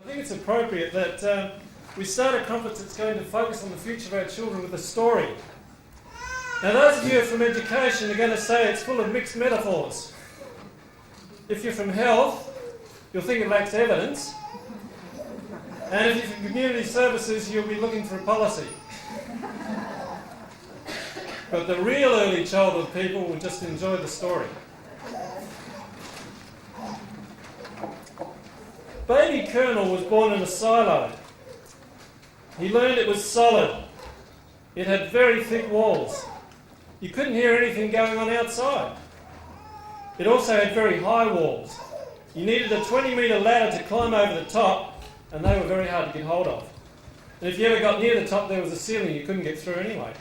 I think it's appropriate that we start a conference that's going to focus on the future of our children with a story. Now, those of you who are from education are going to say it's full of mixed metaphors. If you're from health, you'll think it lacks evidence. And if you're from community services, you'll be looking for a policy. But the real early childhood people will just enjoy the story. Baby Colonel was born in a silo. He learned it was solid. It had very thick walls. You couldn't hear anything going on outside. It also had very high walls. You needed a 20-metre ladder to climb over the top, and they were very hard to get hold of. And if you ever got near the top, there was a ceiling you couldn't get through anyway.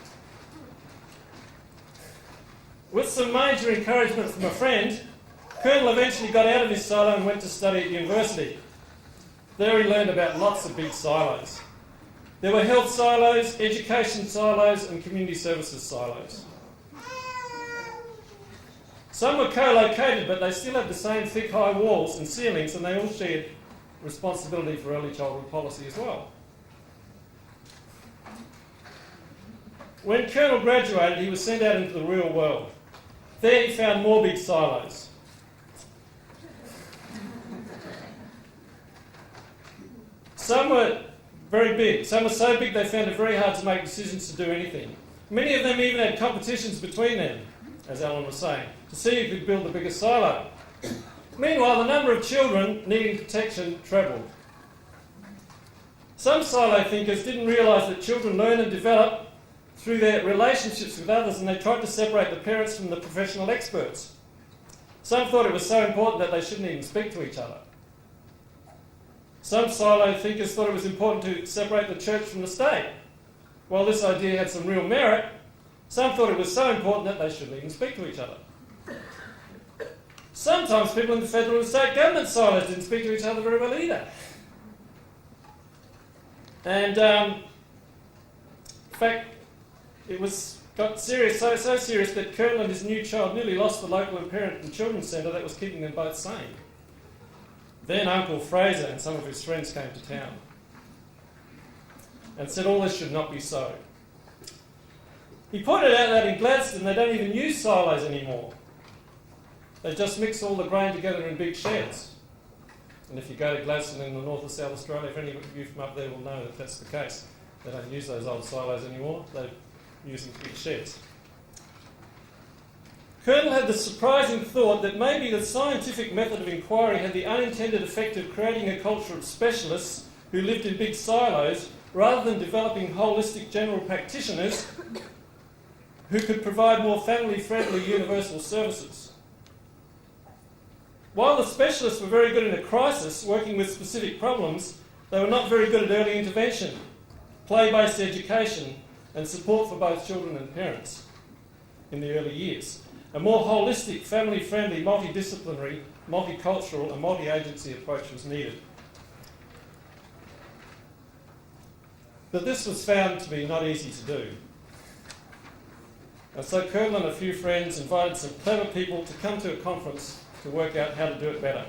With some major encouragement from a friend, Colonel eventually got out of his silo and went to study at university. There he learned about lots of big silos. There were health silos, education silos, and community services silos. Some were co-located, but they still had the same thick, high walls and ceilings, and they all shared responsibility for early childhood policy as well. When Colonel graduated, he was sent out into the real world. There he found more big silos. Some were very big. Some were so big they found it very hard to make decisions to do anything. Many of them even had competitions between them, as Alan was saying, to see who could build the biggest silo. Meanwhile, the number of children needing protection trebled. Some silo thinkers didn't realise that children learn and develop through their relationships with others, and they tried to separate the parents from the professional experts. Some thought it was so important that they shouldn't even speak to each other. Some silo thinkers thought it was important to separate the church from the state. While this idea had some real merit, some thought it was so important that they shouldn't even speak to each other. Sometimes people in the federal and state government silos didn't speak to each other very well either. And in fact, it got serious, so serious that Colonel and his new child nearly lost the local parent and children's centre that was keeping them both sane. Then Uncle Fraser and some of his friends came to town and said all this should not be so. He pointed out that in Gladstone they don't even use silos anymore. They just mix all the grain together in big sheds. And if you go to Gladstone in the north of South Australia, if any of you from up there will know that that's the case. They don't use those old silos anymore, they use them big sheds. Colonel had the surprising thought that maybe the scientific method of inquiry had the unintended effect of creating a culture of specialists who lived in big silos rather than developing holistic general practitioners who could provide more family-friendly universal services. While the specialists were very good in a crisis, working with specific problems, they were not very good at early intervention, play-based education, and support for both children and parents in the early years. A more holistic, family-friendly, multidisciplinary, multicultural and multi-agency approach was needed. But this was found to be not easy to do. And so Colonel and a few friends invited some clever people to come to a conference to work out how to do it better.